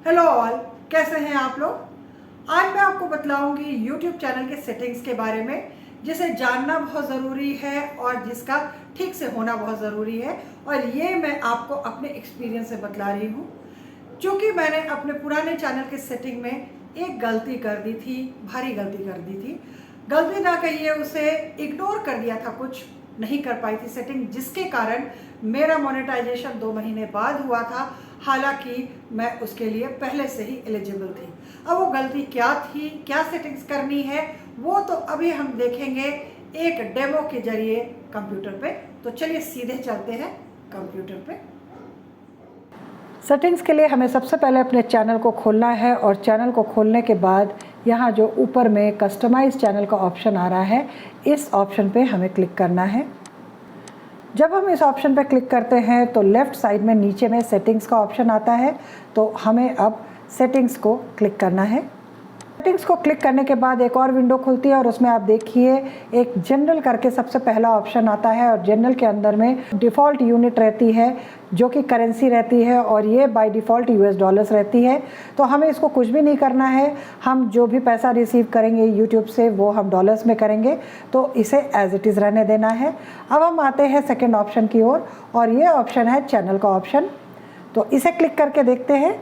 Hello all, कैसे हैं आप लोग। आज मैं आपको बतलाऊंगी यूट्यूब चैनल के सेटिंग्स के बारे में, जिसे जानना बहुत ज़रूरी है और जिसका ठीक से होना बहुत ज़रूरी है। और ये मैं आपको अपने एक्सपीरियंस से बतला रही हूँ, क्योंकि मैंने अपने पुराने चैनल के सेटिंग में एक गलती कर दी थी, भारी गलती कर दी थी। गलती ना कहिए, उसे इग्नोर कर दिया था, कुछ नहीं कर पाई थी सेटिंग, जिसके कारण मेरा मोनेटाइजेशन 2 महीने बाद हुआ था। हालांकि मैं उसके लिए पहले से ही एलिजिबल थी। अब वो गलती क्या थी, क्या सेटिंग्स करनी है, वो तो अभी हम देखेंगे एक डेमो के जरिए कंप्यूटर पे। तो चलिए सीधे चलते हैं कंप्यूटर पे। सेटिंग्स के लिए हमें सबसे पहले अपने चैनल को खोलना है, और चैनल को खोलने के बाद यहाँ जो ऊपर में कस्टमाइज चैनल का ऑप्शन आ रहा है, इस ऑप्शन पे हमें क्लिक करना है। जब हम इस ऑप्शन पर क्लिक करते हैं तो लेफ़्ट साइड में नीचे में सेटिंग्स का ऑप्शन आता है, तो हमें अब सेटिंग्स को क्लिक करना है। सेटिंग्स को क्लिक करने के बाद एक और विंडो खुलती है, और उसमें आप देखिए एक जनरल करके सबसे पहला ऑप्शन आता है, और जनरल के अंदर में डिफ़ॉल्ट यूनिट रहती है जो कि करेंसी रहती है, और ये बाय डिफ़ॉल्ट यूएस डॉलर्स रहती है। तो हमें इसको कुछ भी नहीं करना है, हम जो भी पैसा रिसीव करेंगे यूट्यूब से वो हम डॉलर्स में करेंगे, तो इसे एज इट इज़ रहने देना है। अब हम आते हैं सेकेंड ऑप्शन की ओर, और ये ऑप्शन है चैनल का ऑप्शन। तो इसे क्लिक करके देखते हैं।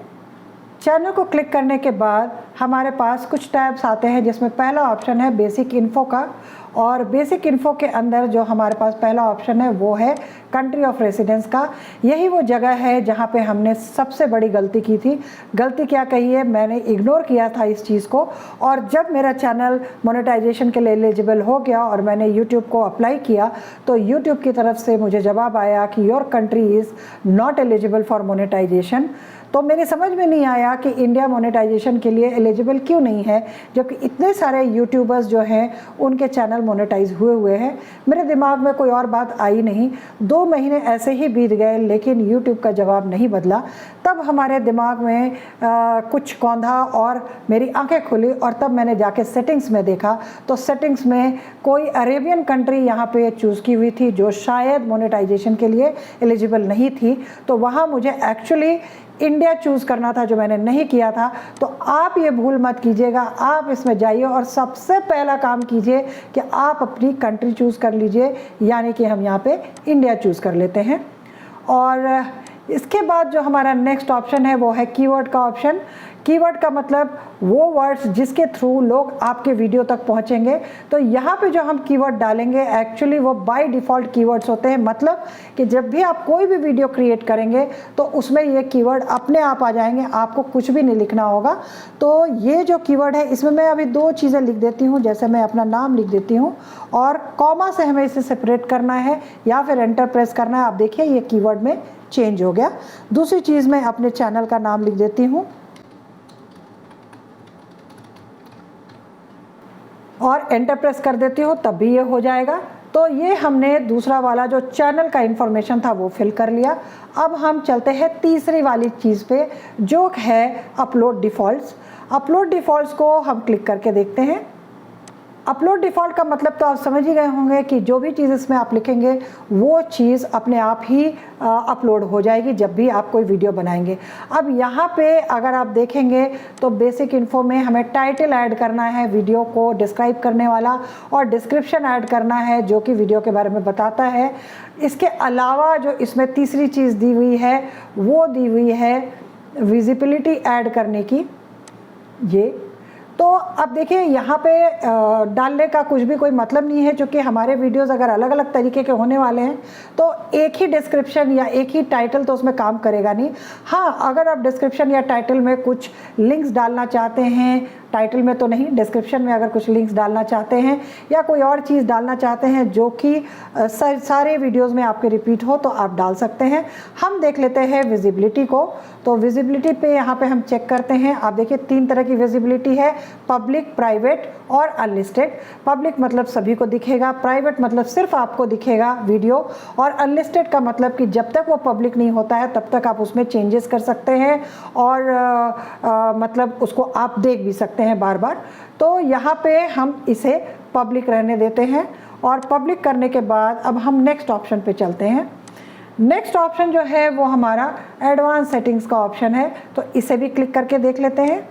चैनल को क्लिक करने के बाद हमारे पास कुछ टैब्स आते हैं, जिसमें पहला ऑप्शन है बेसिक इन्फो का, और बेसिक इन्फो के अंदर जो हमारे पास पहला ऑप्शन है वो है कंट्री ऑफ रेसिडेंस का। यही वो जगह है जहाँ पे हमने सबसे बड़ी गलती की थी। गलती क्या कही है, मैंने इग्नोर किया था इस चीज़ को, और जब मेरा चैनल मोनेटाइजेशन के लिए एलिजिबल हो गया और मैंने यूट्यूब को अप्लाई किया, तो यूट्यूब की तरफ से मुझे जवाब आया कि your country is not eligible for monetization. तो मेरी समझ में नहीं आया कि इंडिया मोनेटाइजेशन के लिए एलिजिबल क्यों नहीं है, जबकि इतने सारे यूट्यूबर्स जो हैं उनके चैनल मोनेटाइज हुए हैं। मेरे दिमाग में कोई और बात आई नहीं। 2 महीने ऐसे ही बीत गए, लेकिन यूट्यूब का जवाब नहीं बदला। तब हमारे दिमाग में कुछ कौंधा और मेरी आंखें खुली, और तब मैंने जाके सेटिंग्स में देखा, तो सेटिंग्स में कोई अरेबियन कंट्री यहाँ पे चूज़ की हुई थी जो शायद मोनेटाइजेशन के लिए एलिजिबल नहीं थी। तो वहाँ मुझे एक्चुअली इंडिया चूज़ करना था, जो मैंने नहीं किया था। तो आप ये भूल मत कीजिएगा, आप इसमें जाइए और सबसे पहला काम कीजिए कि आप अपनी कंट्री चूज़ कर लीजिए, यानी कि हम यहाँ पे इंडिया चूज़ कर लेते हैं। और इसके बाद जो हमारा नेक्स्ट ऑप्शन है वो है कीवर्ड का ऑप्शन। कीवर्ड का मतलब वो वर्ड्स जिसके थ्रू लोग आपके वीडियो तक पहुंचेंगे। तो यहाँ पे जो हम कीवर्ड डालेंगे एक्चुअली वो बाय डिफ़ॉल्ट कीवर्ड्स होते हैं, मतलब कि जब भी आप कोई भी वीडियो क्रिएट करेंगे तो उसमें ये कीवर्ड अपने आप आ जाएंगे, आपको कुछ भी नहीं लिखना होगा। तो ये जो कीवर्ड है, इसमें मैं अभी 2 चीज़ें लिख देती हूँ। जैसे मैं अपना नाम लिख देती हूँ, और कॉमा से हमें इसे सेपरेट करना है या फिर एंटर प्रेस करना है। आप देखिए ये कीवर्ड में चेंज हो गया। दूसरी चीज़ मैं अपने चैनल का नाम लिख देती हूँ, और एंटर प्रेस कर देती हूँ, तब भी ये हो जाएगा। तो ये हमने दूसरा वाला जो चैनल का इन्फॉर्मेशन था वो फिल कर लिया। अब हम चलते हैं तीसरी वाली चीज़ पे, जो है अपलोड डिफ़ॉल्ट्स। अपलोड डिफ़ॉल्ट्स को हम क्लिक करके देखते हैं। अपलोड डिफ़ॉल्ट का मतलब तो आप समझ ही गए होंगे कि जो भी चीज़ इसमें आप लिखेंगे वो चीज़ अपने आप ही अपलोड हो जाएगी जब भी आप कोई वीडियो बनाएंगे। अब यहाँ पे अगर आप देखेंगे तो बेसिक इन्फो में हमें टाइटल ऐड करना है वीडियो को डिस्क्राइब करने वाला, और डिस्क्रिप्शन ऐड करना है जो कि वीडियो के बारे में बताता है। इसके अलावा जो इसमें तीसरी चीज़ दी हुई है वो दी हुई है विजिबिलिटी ऐड करने की। ये तो अब देखिए यहाँ पे डालने का कुछ भी कोई मतलब नहीं है, क्योंकि हमारे वीडियोस अगर अलग अलग तरीके के होने वाले हैं तो एक ही डिस्क्रिप्शन या एक ही टाइटल तो उसमें काम करेगा नहीं। हाँ, अगर आप डिस्क्रिप्शन या टाइटल में कुछ लिंक्स डालना चाहते हैं, टाइटल में तो नहीं, डिस्क्रिप्शन में अगर कुछ लिंक्स डालना चाहते हैं या कोई और चीज़ डालना चाहते हैं जो कि सारे वीडियोस में आपके रिपीट हो, तो आप डाल सकते हैं। हम देख लेते हैं विजिबिलिटी को। तो विजिबिलिटी पे यहाँ पे हम चेक करते हैं। आप देखिए 3 तरह की विजिबिलिटी है, पब्लिक, प्राइवेट और अनलिस्टेड। पब्लिक मतलब सभी को दिखेगा, प्राइवेट मतलब सिर्फ आपको दिखेगा वीडियो, और अनलिस्टेड का मतलब कि जब तक वो पब्लिक नहीं होता है तब तक आप उसमें चेंजेस कर सकते हैं, और मतलब उसको आप देख भी सकते हैं बार बार। तो यहाँ पे हम इसे पब्लिक रहने देते हैं, और पब्लिक करने के बाद अब हम नेक्स्ट ऑप्शन पे चलते हैं। नेक्स्ट ऑप्शन जो है वो हमारा एडवांस सेटिंग्स का ऑप्शन है, तो इसे भी क्लिक करके देख लेते हैं।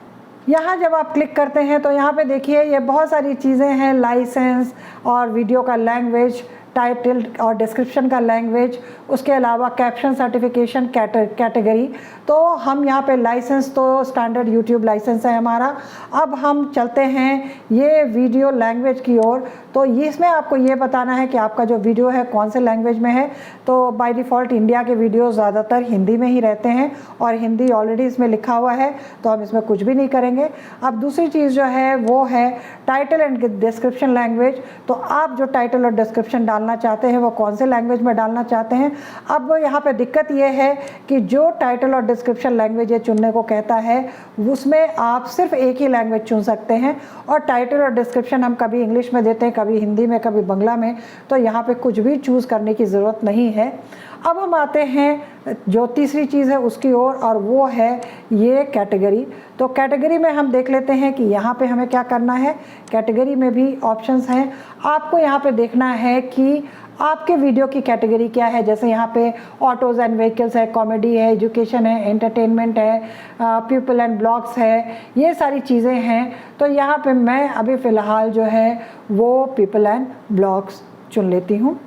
यहाँ जब आप क्लिक करते हैं तो यहाँ पे देखिए ये बहुत सारी चीज़ें हैं, लाइसेंस और वीडियो का लैंग्वेज, टाइटल और डिस्क्रिप्शन का लैंग्वेज, उसके अलावा कैप्शन, सर्टिफिकेशन, कैटेगरी। तो हम यहाँ पे लाइसेंस तो स्टैंडर्ड यूट्यूब लाइसेंस है हमारा। अब हम चलते हैं ये वीडियो लैंग्वेज की ओर। तो इसमें आपको ये बताना है कि आपका जो वीडियो है कौन से लैंग्वेज में है। तो बाय डिफ़ॉल्ट इंडिया के वीडियो ज़्यादातर हिंदी में ही रहते हैं और हिंदी ऑलरेडी इसमें लिखा हुआ है, तो हम इसमें कुछ भी नहीं करेंगे। अब दूसरी चीज़ जो है वो है टाइटल एंड डिस्क्रिप्शन लैंग्वेज। तो आप जो टाइटल और डिस्क्रिप्शन डालना चाहते हैं वो कौन से लैंग्वेज में डालना चाहते हैं। अब यहाँ पे दिक्कत ये है कि जो टाइटल और डिस्क्रिप्शन लैंग्वेज ये चुनने को कहता है उसमें आप सिर्फ एक ही लैंग्वेज चुन सकते हैं, और टाइटल और डिस्क्रिप्शन हम कभी इंग्लिश में देते हैं, कभी हिंदी में, कभी बांग्ला में। तो यहाँ पे कुछ भी चूज़ करने की ज़रूरत नहीं है। अब हम आते हैं जो तीसरी चीज़ है उसकी ओर, और वो है ये कैटेगरी। तो कैटेगरी में हम देख लेते हैं कि यहाँ पे हमें क्या करना है। कैटेगरी में भी ऑप्शंस हैं, आपको यहाँ पे देखना है कि आपके वीडियो की कैटेगरी क्या है। जैसे यहाँ पे ऑटोज़ एंड व्हीकल्स है, कॉमेडी है, एजुकेशन है, एंटरटेनमेंट है, पीपल एंड ब्लॉग्स है, ये सारी चीज़ें हैं। तो यहाँ पे मैं अभी फ़िलहाल जो है वो पीपल एंड ब्लॉग्स चुन लेती हूँ।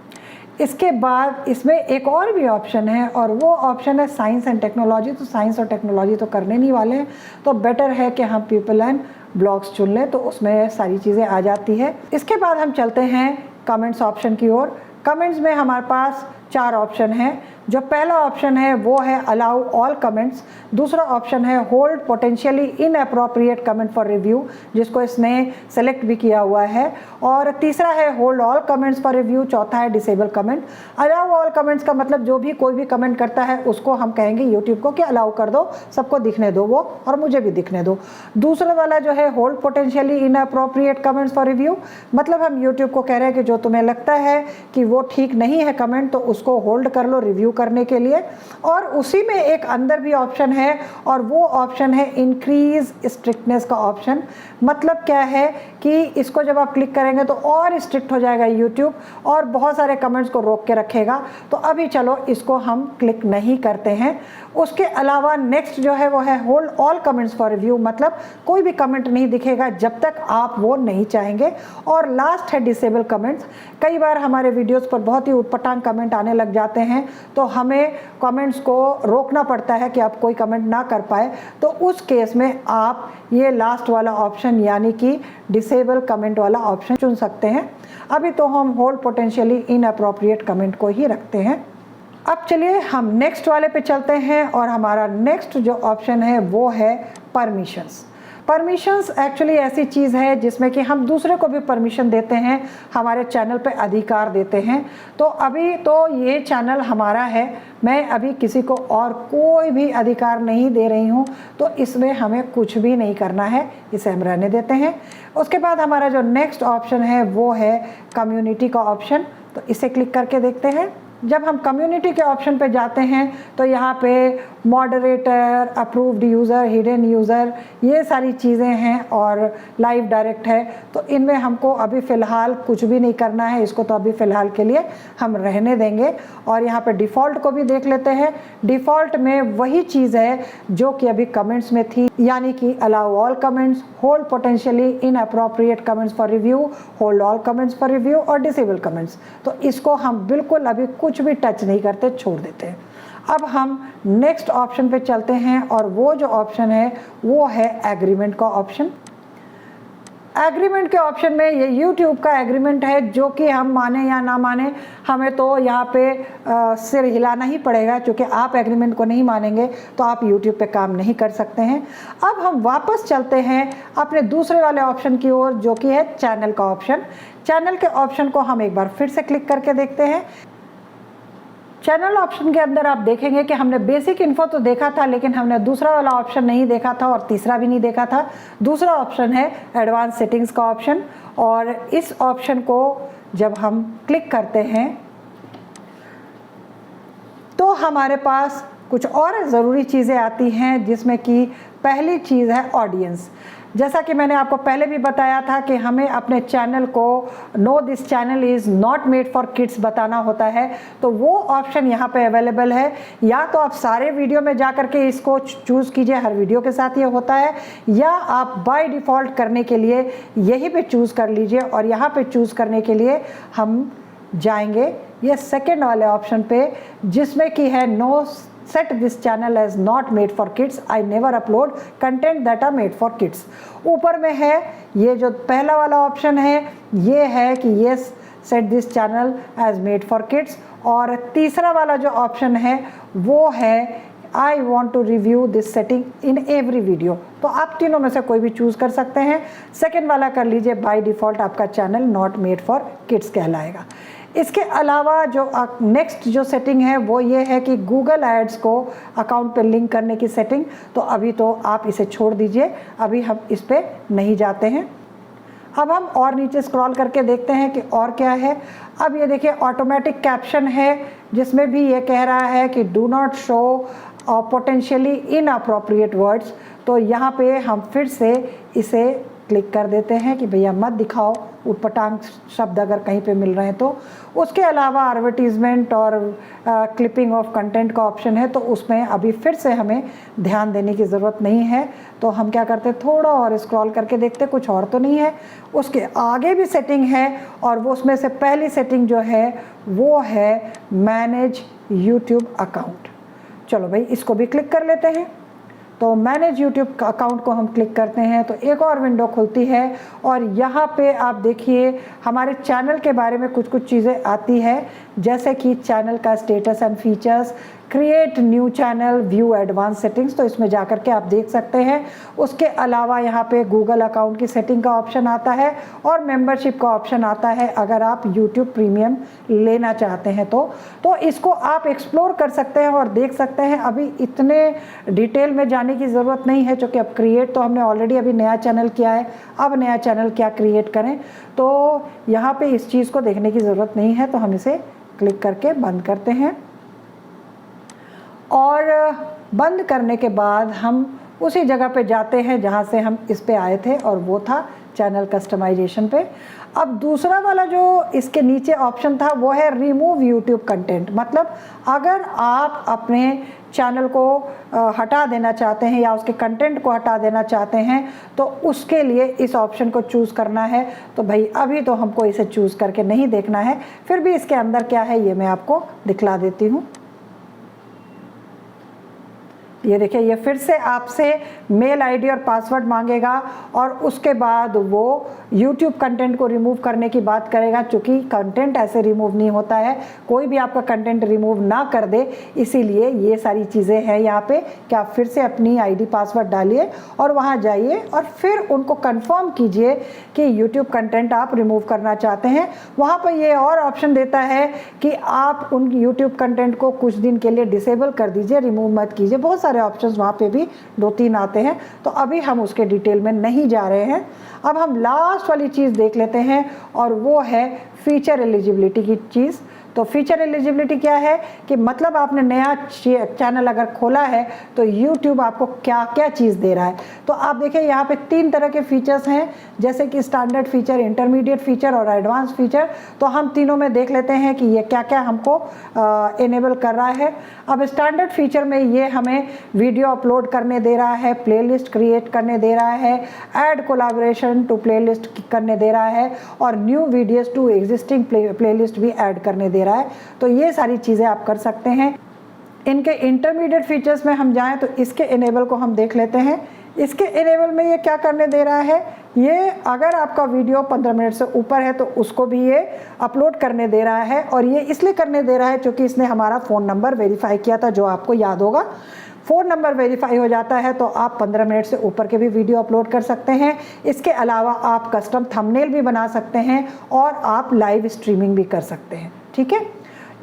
इसके बाद इसमें एक और भी ऑप्शन है, और वो ऑप्शन है साइंस एंड टेक्नोलॉजी। तो साइंस और टेक्नोलॉजी तो करने नहीं वाले हैं, तो बेटर है कि हम पीपल एंड ब्लॉग्स चुन लें, तो उसमें सारी चीज़ें आ जाती है। इसके बाद हम चलते हैं कमेंट्स ऑप्शन की ओर। कमेंट्स में हमारे पास 4 ऑप्शन हैं। जो पहला ऑप्शन है वो है अलाउ ऑल कमेंट्स, दूसरा ऑप्शन है hold potentially inappropriate comment for review, जिसको इसने सेलेक्ट भी किया हुआ है, और तीसरा है hold all comments for review, चौथा है disable comment. Allow all comments का मतलब जो भी कोई भी कमेंट करता है उसको हम कहेंगे यूट्यूब को कि अलाउ कर दो, सबको दिखने दो वो, और मुझे भी दिखने दो। दूसरा वाला जो है hold potentially inappropriate comments for review, मतलब हम यूट्यूब को कह रहे हैं कि जो तुम्हें लगता है कि वो ठीक नहीं है कमेंट, तो उसको होल्ड कर लो रिव्यू करने के लिए। और उसी में एक अंदर भी ऑप्शन है, और वो ऑप्शन है इंक्रीज स्ट्रिक्टनेस का ऑप्शन। मतलब क्या है कि इसको जब आप क्लिक करेंगे तो और स्ट्रिक्ट हो जाएगा यूट्यूब, और बहुत सारे कमेंट्स को रोक के रखेगा। तो अभी चलो इसको हम क्लिक नहीं करते हैं। उसके अलावा नेक्स्ट जो है वो है hold all comments for review, मतलब कोई भी कमेंट नहीं दिखेगा जब तक आप वो नहीं चाहेंगे। और लास्ट है डिसेबल कमेंट्स। कई बार हमारे वीडियोस पर बहुत ही उटपटांग कमेंट आने लग जाते हैं, तो हमें कमेंट्स को रोकना पड़ता है कि आप कोई कमेंट ना कर पाए। तो उस केस में आप ये लास्ट वाला ऑप्शन यानी कि डिसेबल कमेंट वाला ऑप्शन चुन सकते हैं। अभी तो हम होल्ड पोटेंशियली इनअप्रोप्रिएट कमेंट को ही रखते हैं। अब चलिए हम नेक्स्ट वाले पे चलते हैं, और हमारा नेक्स्ट जो ऑप्शन है वो है परमिशंस। परमिशंस एक्चुअली ऐसी चीज़ है जिसमें कि हम दूसरे को भी परमिशन देते हैं, हमारे चैनल पे अधिकार देते हैं। तो अभी तो ये चैनल हमारा है, मैं अभी किसी को और कोई भी अधिकार नहीं दे रही हूँ, तो इसमें हमें कुछ भी नहीं करना है, इसे हम रहने देते हैं। उसके बाद हमारा जो नेक्स्ट ऑप्शन है वो है कम्युनिटी का ऑप्शन। तो इसे क्लिक करके देखते हैं। जब हम कम्युनिटी के ऑप्शन पे जाते हैं तो यहाँ पे moderator, approved user, hidden user, ये सारी चीज़ें हैं, और लाइव डायरेक्ट है। तो इनमें हमको अभी फ़िलहाल कुछ भी नहीं करना है, इसको तो अभी फ़िलहाल के लिए हम रहने देंगे। और यहाँ पे डिफ़ॉल्ट को भी देख लेते हैं। डिफ़ॉल्ट में वही चीज़ है जो कि अभी कमेंट्स में थी, यानी कि allow all comments, hold potentially inappropriate comments for review, hold all comments for review, और डिसेबल कमेंट्स। तो इसको हम बिल्कुल अभी कुछ भी टच नहीं करते, छोड़ देते हैं। अब हम नेक्स्ट ऑप्शन पे चलते हैं, और वो जो ऑप्शन है वो है एग्रीमेंट का ऑप्शन। एग्रीमेंट के ऑप्शन में ये YouTube का एग्रीमेंट है, जो कि हम माने या ना माने हमें तो यहाँ पे सिर हिलाना ही पड़ेगा, क्योंकि आप एग्रीमेंट को नहीं मानेंगे तो आप YouTube पे काम नहीं कर सकते हैं। अब हम वापस चलते हैं अपने दूसरे वाले ऑप्शन की ओर, जो कि है चैनल का ऑप्शन। चैनल के ऑप्शन को हम एक बार फिर से क्लिक करके देखते हैं। चैनल ऑप्शन के अंदर आप देखेंगे कि हमने बेसिक इन्फो तो देखा था, लेकिन हमने दूसरा वाला ऑप्शन नहीं देखा था, और तीसरा भी नहीं देखा था। दूसरा ऑप्शन है एडवांस सेटिंग्स का ऑप्शन, और इस ऑप्शन को जब हम क्लिक करते हैं तो हमारे पास कुछ और ज़रूरी चीज़ें आती हैं, जिसमें कि पहली चीज़ है ऑडियंस। जैसा कि मैंने आपको पहले भी बताया था कि हमें अपने चैनल को no this channel is not made for kids बताना होता है, तो वो ऑप्शन यहाँ पे अवेलेबल है। या तो आप सारे वीडियो में जा कर के इसको चूज़ कीजिए, हर वीडियो के साथ ये होता है, या आप बाय डिफ़ॉल्ट करने के लिए यहीं पे चूज़ कर लीजिए। और यहाँ पे चूज़ करने के लिए हम जाएंगे ये सेकेंड वाले ऑप्शन पे, जिसमें कि है no set this channel as not made for kids, I never upload content that are made for kids। ऊपर में है ये जो पहला वाला ऑप्शन है, ये है कि yes set this channel as made for kids। और तीसरा वाला जो ऑप्शन है वो है I want to review this setting in every video। तो आप तीनों में से कोई भी चूज़ कर सकते हैं। सेकेंड वाला कर लीजिए, बाय डिफ़ॉल्ट आपका channel not made for kids कहलाएगा। इसके अलावा जो नेक्स्ट जो सेटिंग है वो ये है कि गूगल एड्स को अकाउंट पे लिंक करने की सेटिंग। तो अभी तो आप इसे छोड़ दीजिए, अभी हम इस पे नहीं जाते हैं। अब हम और नीचे स्क्रॉल करके देखते हैं कि और क्या है। अब ये देखिए ऑटोमेटिक कैप्शन है, जिसमें भी ये कह रहा है कि do not show potentially inappropriate words. तो यहाँ पे हम फिर से इसे क्लिक कर देते हैं कि भैया मत दिखाओ उटपटांग शब्द अगर कहीं पे मिल रहे हैं तो। उसके अलावा एडवर्टीजमेंट और क्लिपिंग ऑफ कंटेंट का ऑप्शन है, तो उसमें अभी फिर से हमें ध्यान देने की ज़रूरत नहीं है। तो हम क्या करते हैं, थोड़ा और स्क्रॉल करके देखते, कुछ और तो नहीं है। उसके आगे भी सेटिंग है, और वो उसमें से पहली सेटिंग जो है वो है मैनेज यूट्यूब अकाउंट। चलो भाई इसको भी क्लिक कर लेते हैं। तो मैनेज यूट्यूब अकाउंट को हम क्लिक करते हैं तो एक और विंडो खुलती है, और यहाँ पे आप देखिए हमारे चैनल के बारे में कुछ चीज़ें आती है, जैसे कि चैनल का status and features, create new channel, view advance settings. तो इसमें जा कर के आप देख सकते हैं। उसके अलावा यहाँ पे गूगल अकाउंट की सेटिंग का ऑप्शन आता है, और मेंबरशिप का ऑप्शन आता है अगर आप यूट्यूब प्रीमियम लेना चाहते हैं तो इसको आप एक्सप्लोर कर सकते हैं और देख सकते हैं। अभी इतने डिटेल में जाने की ज़रूरत नहीं है, क्योंकि अब क्रिएट तो हमने ऑलरेडी अभी नया चैनल किया है। अब नया चैनल क्या क्रिएट करें, तो यहाँ पे इस चीज़ को देखने की ज़रूरत नहीं है। तो हम इसे क्लिक करके बंद करते हैं, और बंद करने के बाद हम उसी जगह पे जाते हैं जहाँ से हम इस पे आए थे, और वो था चैनल कस्टमाइजेशन पे। अब दूसरा वाला जो इसके नीचे ऑप्शन था वो है रिमूव यूट्यूब कंटेंट। मतलब अगर आप अपने चैनल को हटा देना चाहते हैं या उसके कंटेंट को हटा देना चाहते हैं, तो उसके लिए इस ऑप्शन को चूज़ करना है। तो भाई अभी तो हमको इसे चूज़ करके नहीं देखना है, फिर भी इसके अंदर क्या है ये मैं आपको दिखला देती हूँ। ये देखिए, ये फिर से आपसे मेल आईडी और पासवर्ड मांगेगा, और उसके बाद वो YouTube कंटेंट को रिमूव करने की बात करेगा। चूँकि कंटेंट ऐसे रिमूव नहीं होता है, कोई भी आपका कंटेंट रिमूव ना कर दे, इसीलिए ये सारी चीज़ें हैं यहाँ पे कि आप फिर से अपनी आईडी पासवर्ड डालिए और वहाँ जाइए, और फिर उनको कंफर्म कीजिए कि YouTube कंटेंट आप रिमूव करना चाहते हैं। वहाँ पर ये और ऑप्शन देता है कि आप उन YouTube कंटेंट को कुछ दिन के लिए डिसेबल कर दीजिए, रिमूव मत कीजिए। बहुत सारे ऑप्शंस वहाँ पे भी 2-3 आते हैं, तो अभी हम उसके डिटेल में नहीं जा रहे हैं। अब हम लास्ट वाली चीज़ देख लेते हैं, और वो है फीचर एलिजिबिलिटी की चीज़। तो फीचर एलिजिबिलिटी क्या है कि मतलब आपने नया चैनल अगर खोला है तो YouTube आपको क्या क्या चीज़ दे रहा है। तो आप देखिए यहाँ पे 3 तरह के फीचर्स हैं, जैसे कि स्टैंडर्ड फीचर, इंटरमीडिएट फीचर और एडवांस फीचर। तो हम तीनों में देख लेते हैं कि ये क्या क्या हमको इनेबल कर रहा है। अब स्टैंडर्ड फीचर में ये हमें वीडियो अपलोड करने दे रहा है, प्लेलिस्ट क्रिएट करने दे रहा है, ऐड कोलैबोरेशन टू प्लेलिस्ट करने दे रहा है, और new videos to existing playlist भी ऐड करने दे रहा है। तो ये सारी चीज़ें आप कर सकते हैं। इनके इंटरमीडिएट फीचर्स में हम जाएं तो इसके इनेबल को हम देख लेते हैं। इसके इनेबल में ये क्या करने दे रहा है, ये अगर आपका वीडियो 15 मिनट से ऊपर है तो उसको भी ये अपलोड करने दे रहा है। और ये इसलिए करने दे रहा है क्योंकि इसने हमारा फ़ोन नंबर वेरीफाई किया था, जो आपको याद होगा। फ़ोन नंबर वेरीफाई हो जाता है तो आप 15 मिनट से ऊपर के भी वीडियो अपलोड कर सकते हैं। इसके अलावा आप कस्टम थंबनेल भी बना सकते हैं, और आप लाइव स्ट्रीमिंग भी कर सकते हैं। ठीक है,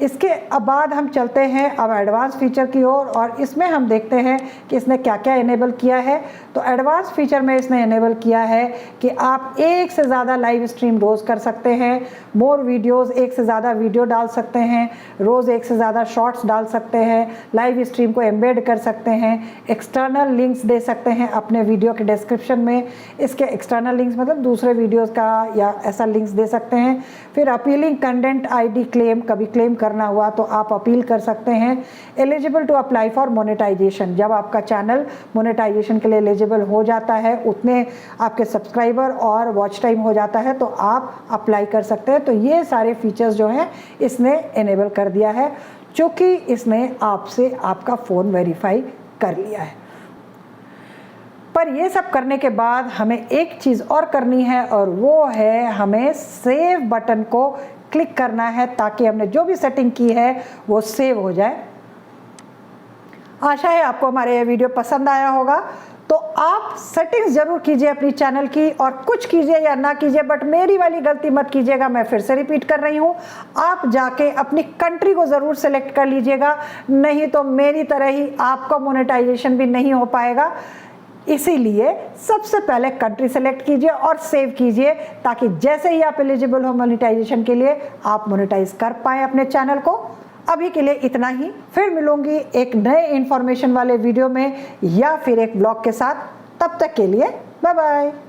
इसके बाद हम चलते हैं अब एडवांस फीचर की ओर और इसमें हम देखते हैं कि इसने क्या क्या इनेबल किया है। तो एडवांस फीचर में इसने इनेबल किया है कि आप एक से ज़्यादा लाइव स्ट्रीम रोज़ कर सकते हैं, मोर वीडियोस, एक से ज़्यादा वीडियो डाल सकते हैं, रोज़ एक से ज़्यादा शॉर्ट्स डाल सकते हैं, लाइव स्ट्रीम को एम्बेड कर सकते हैं, एक्सटर्नल लिंक्स दे सकते हैं अपने वीडियो के डिस्क्रिप्शन में। इसके एक्सटर्नल लिंक्स मतलब दूसरे वीडियोस का या ऐसा लिंक्स दे सकते हैं। फिर अपीलिंग कंटेंट आईडी क्लेम, कभी क्लेम करना हुआ तो आप अपील कर सकते हैं। Eligible to apply for monetization, जब आपका चैनल मोनेटाइजेशन के लिए एलिजिबल हो जाता है, उतने आपके सब्सक्राइबर और वॉच टाइम हो जाता है तो आप अप्लाई कर सकते हैं। तो ये सारे फीचर्स जो हैं इसने इनेबल कर दिया है, चूँकि इसने आपसे आपका फ़ोन वेरीफाई कर लिया है। पर ये सब करने के बाद हमें एक चीज़ और करनी है और वो है हमें सेव बटन को क्लिक करना है ताकि हमने जो भी सेटिंग की है वो सेव हो जाए। आशा है आपको हमारे ये वीडियो पसंद आया होगा। तो आप सेटिंग्स जरूर कीजिए अपनी चैनल की, और कुछ कीजिए या ना कीजिए बट मेरी वाली गलती मत कीजिएगा। मैं फिर से रिपीट कर रही हूँ, आप जाके अपनी कंट्री को ज़रूर सेलेक्ट कर लीजिएगा, नहीं तो मेरी तरह ही आपका मोनेटाइजेशन भी नहीं हो पाएगा। इसीलिए सबसे पहले कंट्री सेलेक्ट कीजिए और सेव कीजिए ताकि जैसे ही आप एलिजिबल हो मोनेटाइजेशन के लिए आप मोनेटाइज कर पाएँ अपने चैनल को। अभी के लिए इतना ही, फिर मिलूंगी एक नए इंफॉर्मेशन वाले वीडियो में या फिर एक ब्लॉग के साथ। तब तक के लिए बाय बाय।